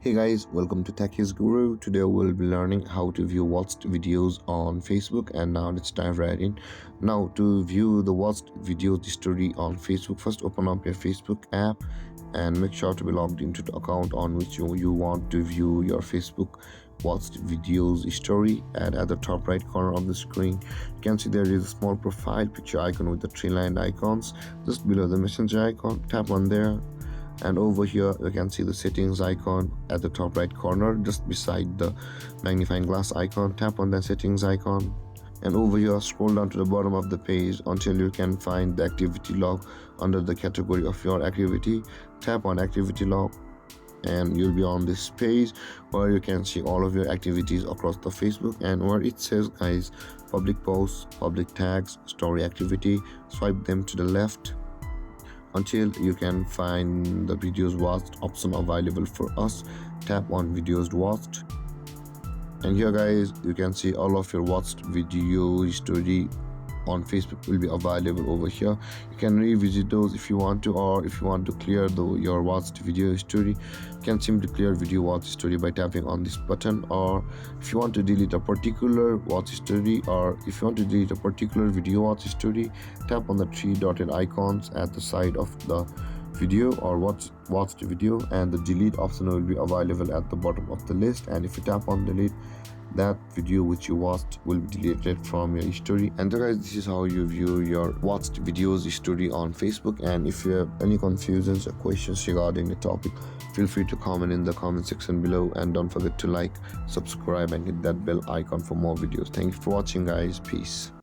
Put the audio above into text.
Hey guys, welcome to Techie's Guru. Today we'll be learning how to view watched videos on Facebook, and now let's dive right in. Now to view the watched videos history on Facebook, first open up your Facebook app and make sure to be logged into the account on which you want to view your Facebook watched videos history. And at the top right corner of the screen you can see there is a small profile picture icon with the three line icons just below the messenger icon. Tap on there, and over here you can see the settings icon at the top right corner just beside the magnifying glass icon. Tap on the settings icon, and over here scroll down to the bottom of the page until you can find the activity log under the category of your activity. Tap on activity log and you'll be on this page where you can see all of your activities across the Facebook, and where it says guys public posts, public tags, story activity, swipe them to the left until you can find the videos watched option available for us. Tap on videos watched, and here guys you can see all of your watched video history on Facebook will be available over here. You can revisit those if you want to, or if you want to clear your watched video history, you can simply clear video watch history by tapping on this button. Or if you want to delete a particular watch history, or if you want to delete a particular video watch history, tap on the three dotted icons at the side of the video or watched video, and the delete option will be available at the bottom of the list. And if you tap on delete, that video which you watched will be deleted from your history. And guys, this is how you view your watched videos history on Facebook. And if you have any confusions or questions regarding the topic, feel free to comment in the comment section below, and don't forget to like, subscribe and hit that bell icon for more videos. Thank you for watching guys. Peace.